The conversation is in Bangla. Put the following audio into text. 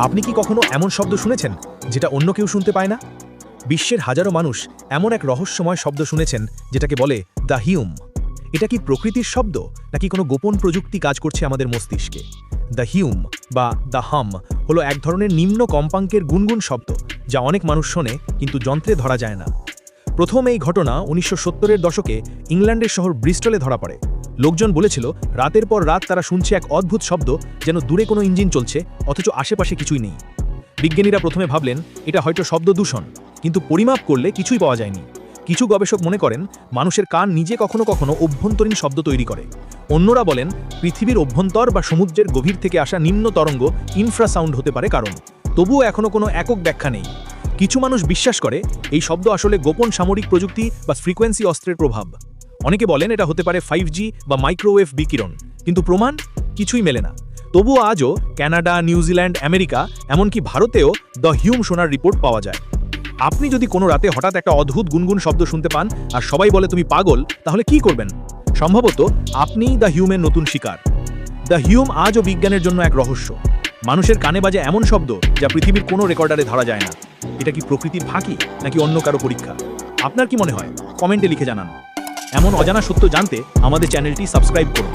আপনি কি কখনো এমন শব্দ শুনেছেন যেটা অন্য কেউ শুনতে পায় না? বিশ্বের হাজারো মানুষ এমন এক রহস্যময় শব্দ শুনেছেন যেটাকে বলে দ্য হিউম। এটা কি প্রকৃতির শব্দ নাকি কোনো গোপন প্রযুক্তি কাজ করছে আমাদের মস্তিষ্কে? দ্য হিউম বা দ্য হাম হলো এক ধরনের নিম্ন কম্পাঙ্কের গুনগুন শব্দ যা অনেক মানুষ শোনে কিন্তু যন্ত্রে ধরা যায় না। প্রথম এই ঘটনা 1970-এর দশকে ইংল্যান্ডের শহর ব্রিস্টলে ধরা পড়ে। লোকজন বলেছিল রাতের পর রাত তারা শুনছে এক অদ্ভুত শব্দ, যেন দূরে কোনো ইঞ্জিন চলছে অথচ আশেপাশে কিছুই নেই। বিজ্ঞানীরা প্রথমে ভাবলেন এটা হয়তো শব্দ দূষণ, কিন্তু পরিমাপ করলে কিছুই পাওয়া যায়নি। কিছু গবেষক মনে করেন মানুষের কান নিজে কখনো কখনো অভ্যন্তরীণ শব্দ তৈরি করে। অন্যরা বলেন পৃথিবীর অভ্যন্তর বা সমুদ্রের গভীর থেকে আসা নিম্ন তরঙ্গ ইনফ্রাসাউন্ড হতে পারে কারণ। তবুও এখনও কোনো একক ব্যাখ্যা নেই। কিছু মানুষ বিশ্বাস করে এই শব্দ আসলে গোপন সামরিক প্রযুক্তি বা ফ্রিকোয়েন্সি অস্ত্রের প্রভাব। অনেকে বলেন এটা হতে পারে 5G বা মাইক্রোওয়েভ বিকিরণ, কিন্তু প্রমাণ কিছুই মেলে না। তবুও আজও কানাডা, নিউজিল্যান্ড, আমেরিকা, এমনকি ভারতেও দ্য হিউম শোনার রিপোর্ট পাওয়া যায়। আপনি যদি কোনো রাতে হঠাৎ একটা অদ্ভুত গুনগুন শব্দ শুনতে পান আর সবাই বলে তুমি পাগল, তাহলে কি করবেন? সম্ভবত আপনিই দ্য হিউমের নতুন শিকার। দ্য হিউম আজও বিজ্ঞানের জন্য এক রহস্য। মানুষের কানে বাজে এমন শব্দ যা পৃথিবীর কোনো রেকর্ডারে ধরা যায় না। এটা কি প্রকৃতির ফাঁকি নাকি অন্য কারো পরীক্ষা? আপনার কি মনে হয়? কমেন্টে লিখে জানান। এমন অজানা সত্য জানতে আমাদের চ্যানেলটি সাবস্ক্রাইব করুন।